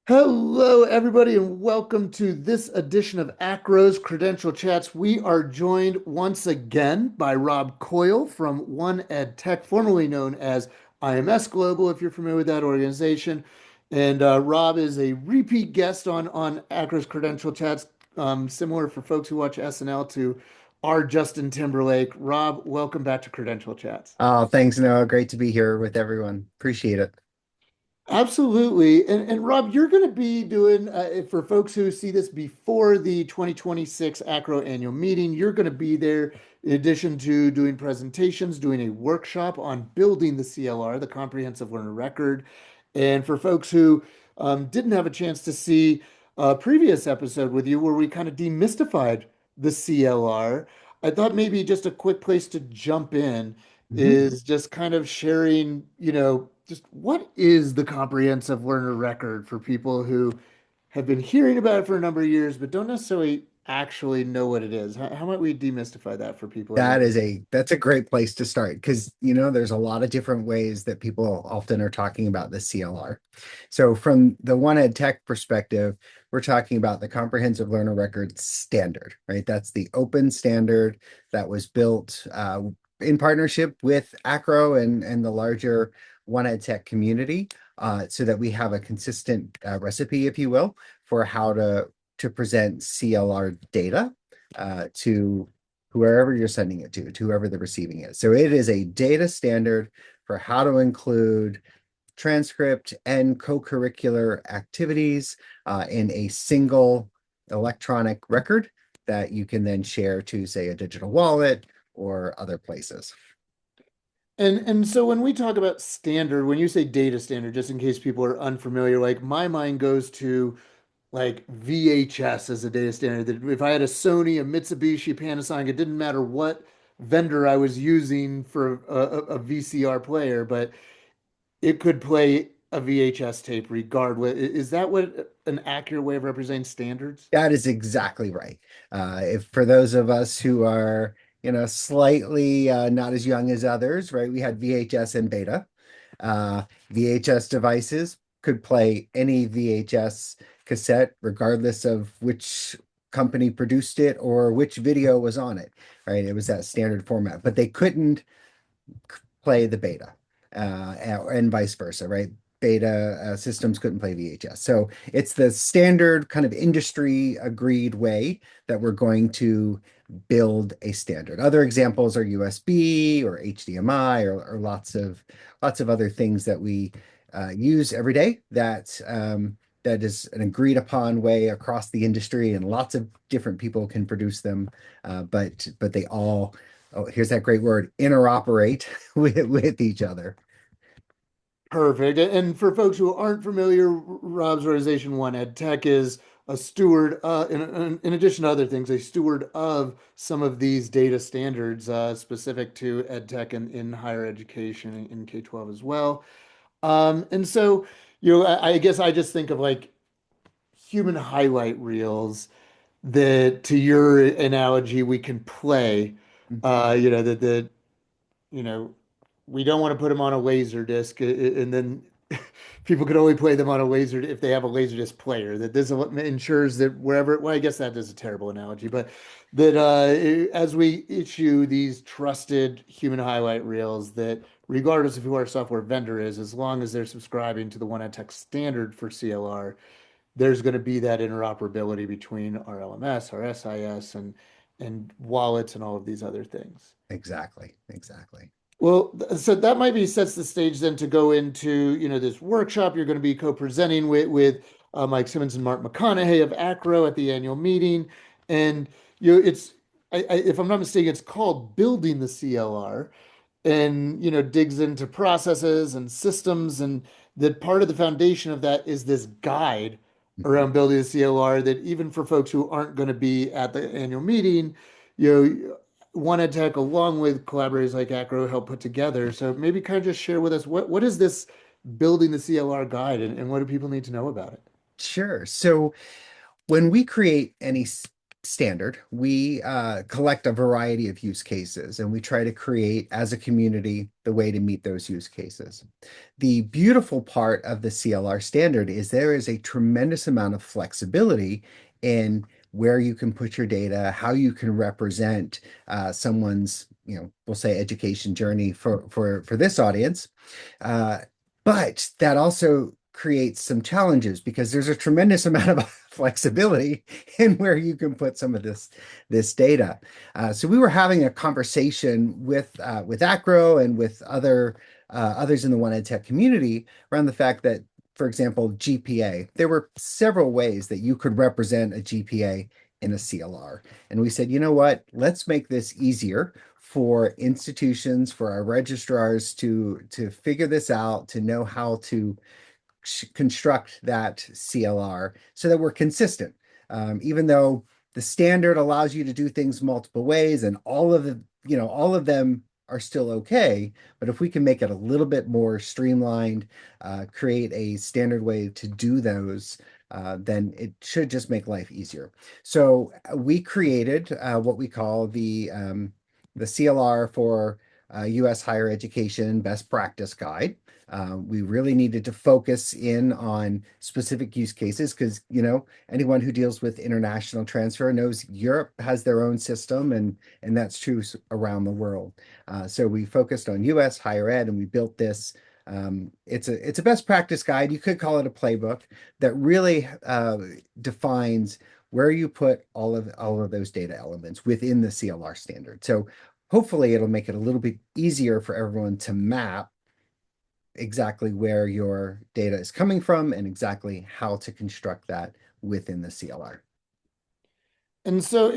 Hello, everybody, and welcome to this edition of AACRAO's Credential Chats. We are joined once again by Rob Coyle from One Ed Tech, formerly known as IMS Global, if you're familiar with that organization. And Rob is a repeat guest on AACRAO's Credential Chats, similar for folks who watch SNL to our Justin Timberlake. Rob, welcome back to Credential Chats. Oh, thanks, Noah. Great to be here with everyone. Appreciate it. Absolutely. And Rob, you're going to be doing, for folks who see this before the 2026 ACRO annual meeting, you're going to be there in addition to doing presentations, doing a workshop on building the CLR, the Comprehensive Learner Record. And for folks who didn't have a chance to see a previous episode with you where we kind of demystified the CLR, I thought maybe just a quick place to jump in Mhm. is just kind of sharing, just what is the comprehensive learner record for people who have been hearing about it for a number of years, but don't necessarily actually know what it is. How might we demystify that for people that might? That's a great place to start because there's a lot of different ways that people often are talking about the CLR. So from the One Ed Tech perspective, we're talking about the Comprehensive Learner Record standard, right? That's the open standard that was built in partnership with AACRAO and the larger One Ed Tech community, so that we have a consistent recipe, if you will, for how to present CLR data to wherever you're sending it to whoever the receiving is. So it is a data standard for how to include transcript and co-curricular activities in a single electronic record that you can then share to, say, a digital wallet or other places. And so when we talk about standard, when you say data standard, just in case people are unfamiliar, like my mind goes to like VHS as a data standard. That if I had a Sony, a Mitsubishi, Panasonic, it didn't matter what vendor I was using for a VCR player, but it could play a VHS tape regardless. Is that what an accurate way of representing standards? That is exactly right. If for those of us who are, slightly not as young as others, right? We had VHS and beta. VHS devices could play any VHS cassette, regardless of which company produced it or which video was on it, right? It was that standard format, but they couldn't play the beta, and vice versa, right? Beta systems couldn't play VHS. So it's the standard kind of industry agreed way that we're going to build a standard. Other examples are USB or HDMI or lots of other things that we use every day that is an agreed upon way across the industry, and lots of different people can produce them. But they all, oh, here's that great word, interoperate with each other. Perfect. And for folks who aren't familiar, Rob's organization, One Ed Tech, is a steward, in addition to other things, a steward of some of these data standards specific to ed tech and in higher education in K-12 as well. And so, I guess I just think of like human highlight reels that, to your analogy, we can play, that you know, we don't want to put them on a laser disc, and then people could only play them on a laser if they have a laser disc player. That this ensures that wherever, well, I guess that is a terrible analogy, but that as we issue these trusted human highlight reels, that regardless of who our software vendor is, as long as they're subscribing to the One Tech standard for CLR, there's going to be that interoperability between our LMS, our SIS, and wallets and all of these other things. Exactly, exactly. Well, so that might be sets the stage then to go into, this workshop you're going to be co-presenting with Mike Simmons and Mark McConaughey of ACRO at the annual meeting. And it's if I'm not mistaken, it's called Building the CLR, and digs into processes and systems, and that part of the foundation of that is this guide Mhm. around building a CLR that even for folks who aren't going to be at the annual meeting, One Tech along with collaborators like ACRO help put together. So maybe kind of just share with us what is this building the CLR guide, and what do people need to know about it? Sure. So when we create any standard, we collect a variety of use cases and we try to create as a community the way to meet those use cases. The beautiful part of the CLR standard is there is a tremendous amount of flexibility in where you can put your data, how you can represent someone's, we'll say education journey for this audience. Uh, but that also creates some challenges because there's a tremendous amount of flexibility in where you can put some of this data. So we were having a conversation with AACRAO and with others in the One Ed Tech community around the fact that, for example, GPA, there were several ways that you could represent a GPA in a CLR. And we said, you know what, let's make this easier for institutions, for our registrars to figure this out, to know how to construct that CLR so that we're consistent. Even though the standard allows you to do things multiple ways and all of them are still okay, but if we can make it a little bit more streamlined, create a standard way to do those, then it should just make life easier. So we created what we call the CLR for U.S. higher education best practice guide. We really needed to focus in on specific use cases because, anyone who deals with international transfer knows Europe has their own system, and that's true around the world. So we focused on U.S. higher ed, and we built this. It's a best practice guide. You could call it a playbook that really defines where you put all of those data elements within the CLR standard. So hopefully it'll make it a little bit easier for everyone to map exactly where your data is coming from and exactly how to construct that within the CLR. And so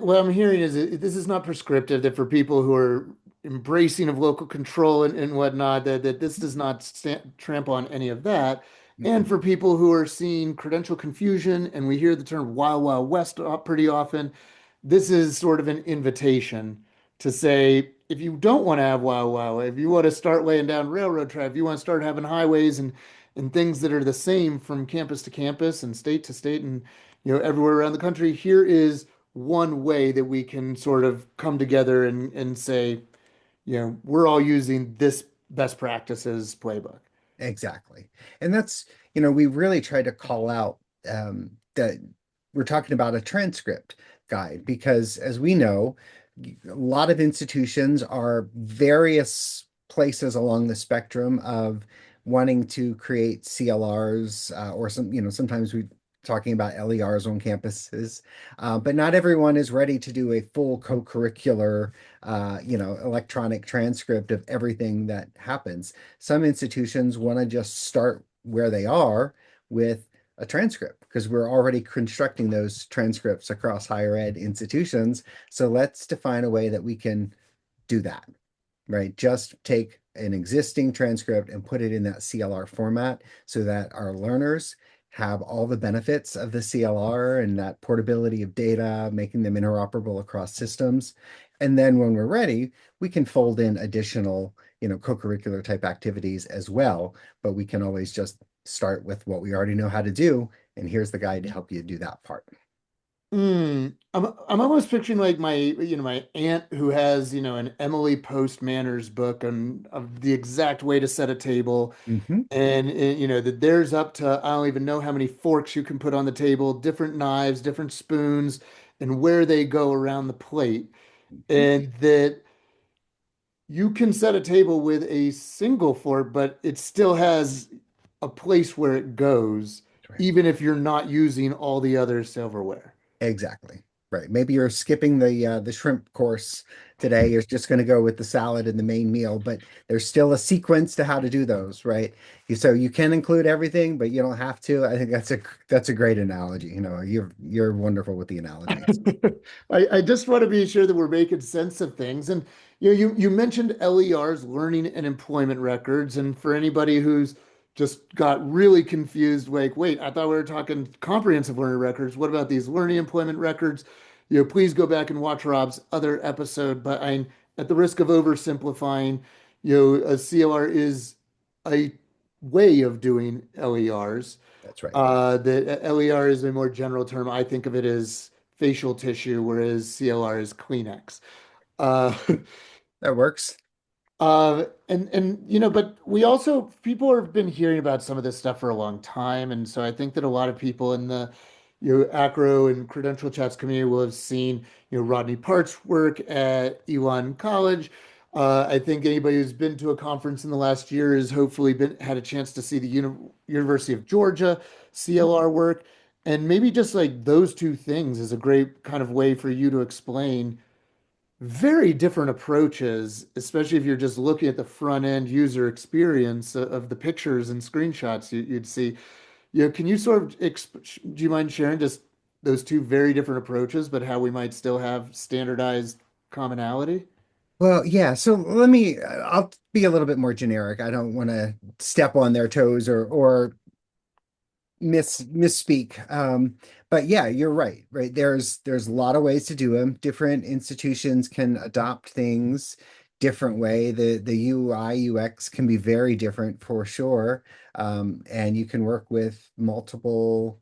what I'm hearing is this is not prescriptive, that for people who are embracing of local control and whatnot, that this does not trample on any of that. And Mhm. for people who are seeing credential confusion, and we hear the term Wild Wild West pretty often, this is sort of an invitation to say, if you don't want to have Wild Wild, if you want to start laying down railroad track, if you want to start having highways and things that are the same from campus to campus and state to state and everywhere around the country, here is one way that we can sort of come together and say, we're all using this best practices playbook. Exactly. And that's, we really try to call out that we're talking about a transcript guide because, as we know, a lot of institutions are various places along the spectrum of wanting to create CLRs or sometimes we talking about LERs on campuses, but not everyone is ready to do a full co-curricular, electronic transcript of everything that happens. Some institutions want to just start where they are with a transcript because we're already constructing those transcripts across higher ed institutions. So let's define a way that we can do that, right? Just take an existing transcript and put it in that CLR format so that our learners have all the benefits of the CLR and that portability of data, making them interoperable across systems. And then when we're ready, we can fold in additional, co-curricular type activities as well, but we can always just start with what we already know how to do. And here's the guide to help you do that part. I'm almost picturing like my aunt who has an Emily Post Manners book on of the exact way to set a table. Mhm. And that there's up to, I don't even know how many forks you can put on the table, different knives, different spoons, and where they go around the plate. Mhm. And that you can set a table with a single fork, but it still has a place where it goes, That's right. even if you're not using all the other silverware. Exactly. Right. Maybe you're skipping the shrimp course today. You're just going to go with the salad and the main meal, but there's still a sequence to how to do those, right? So you can include everything, but you don't have to. I think that's a great analogy. You're wonderful with the analogies. I just want to be sure that we're making sense of things. And you mentioned LERs, learning and employment records. And for anybody who's just got really confused, like, wait, I thought we were talking comprehensive learning records. What about these learning employment records? Please go back and watch Rob's other episode. But at the risk of oversimplifying, a CLR is a way of doing LERs. That's right. The LER is a more general term. I think of it as facial tissue, whereas CLR is Kleenex. Uh, That works. and but we also people have been hearing about some of this stuff for a long time, and so I think that a lot of people in the AACRAO and Credential Chats community will have seen Rodney Part's work at Elon College. I think anybody who's been to a conference in the last year has hopefully been had a chance to see the University of Georgia CLR work, and maybe just like those two things is a great kind of way for you to explain very different approaches, especially if you're just looking at the front end user experience of the pictures and screenshots you'd see. Can you sort of, do you mind sharing just those two very different approaches, but how we might still have standardized commonality? Well, yeah, so I'll be a little bit more generic. I don't want to step on their toes or misspeak. But yeah, you're right, right? There's a lot of ways to do them. Different institutions can adopt things different way. The UI UX can be very different for sure. And you can work with multiple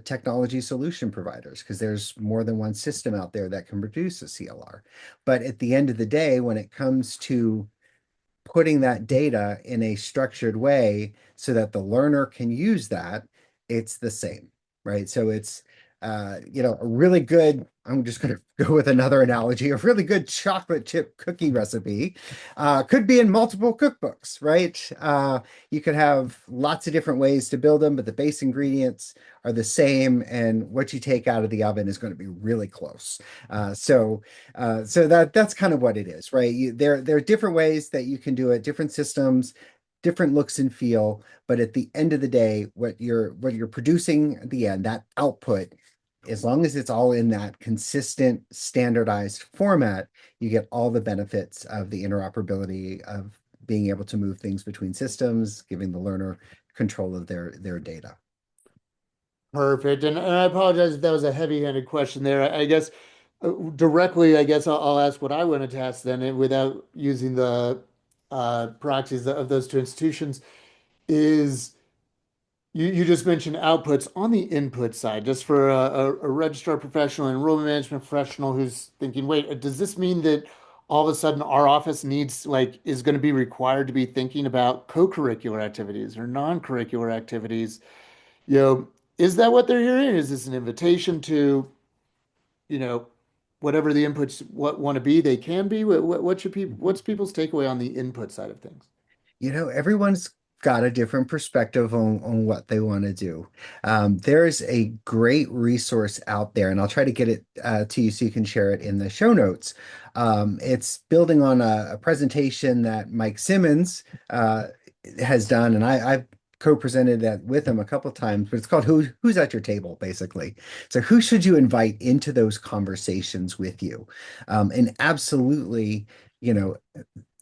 technology solution providers because there's more than one system out there that can produce a CLR. But at the end of the day, when it comes to putting that data in a structured way so that the learner can use that, it's the same, right? So it's, a really good, I'm just going to go with another analogy, a really good chocolate chip cookie recipe could be in multiple cookbooks, right? You could have lots of different ways to build them, but the base ingredients are the same, and what you take out of the oven is going to be really close. So that's kind of what it is, right? There are different ways that you can do it, different systems, different looks and feel, but at the end of the day, what you're producing at the end, that output, as long as it's all in that consistent, standardized format, you get all the benefits of the interoperability of being able to move things between systems, giving the learner control of their data. Perfect. And I apologize if that was a heavy-handed question there. I guess directly, I guess I'll ask what I wanted to ask then, and without using the proxies of those two institutions, is you just mentioned outputs on the input side, just for a registrar professional, enrollment management professional who's thinking, wait, does this mean that all of a sudden our office needs, like, is going to be required to be thinking about co-curricular activities or non-curricular activities? You know, is that what they're hearing? Is this an invitation to, you know, whatever the inputs what want to be, they can be? What should people, what's people's takeaway on the input side of things? Everyone's got a different perspective on what they want to do. There's a great resource out there, and I'll try to get it to you so you can share it in the show notes. It's building on a presentation that Mike Simmons has done, and I've co-presented that with him a couple of times, but it's called Who's at Your Table, basically. So who should you invite into those conversations with you? And absolutely, you know,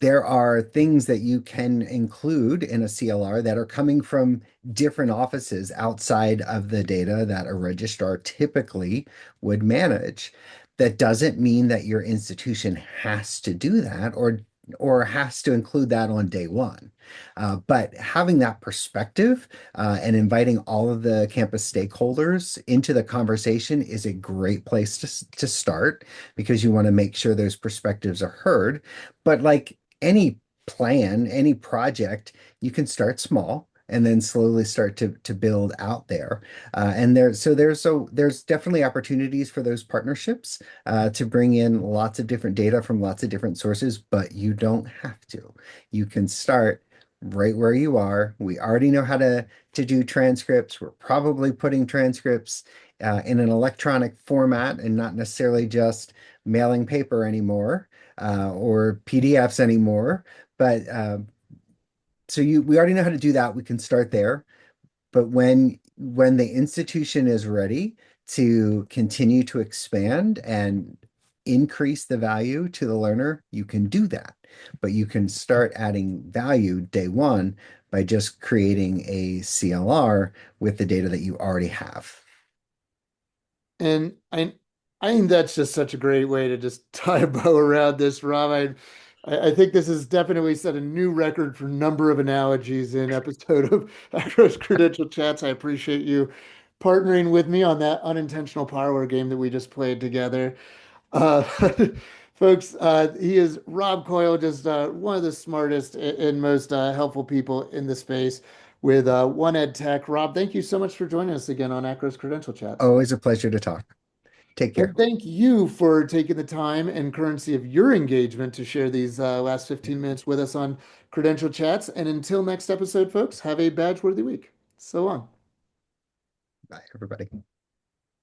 there are things that you can include in a CLR that are coming from different offices outside of the data that a registrar typically would manage. That doesn't mean that your institution has to do that or has to include that on day one. But having that perspective and inviting all of the campus stakeholders into the conversation is a great place to start because you want to make sure those perspectives are heard. But like any plan, any project, you can start small and then slowly start to build out there. And there's definitely opportunities for those partnerships to bring in lots of different data from lots of different sources, but you don't have to. You can start right where you are. We already know how to do transcripts. We're probably putting transcripts in an electronic format and not necessarily just mailing paper anymore or PDFs anymore. But we already know how to do that. We can start there. But when the institution is ready to continue to expand and increase the value to the learner, you can do that. But you can start adding value day one by just creating a CLR with the data that you already have. And I think that's just such a great way to just tie a bow around this, Rob. I think this has definitely set a new record for number of analogies in episode of AACRAO's Credential Chats. I appreciate you partnering with me on that unintentional power game that we just played together. Uh, folks, he is Rob Coyle, just one of the smartest and most helpful people in the space with One Ed Tech. Rob, thank you so much for joining us again on AACRAO's Credential Chats. Always a pleasure to talk. Take care. And thank you for taking the time and currency of your engagement to share these last 15 minutes with us on Credential Chats. And until next episode, folks, have a badge-worthy week. So long. Bye, everybody.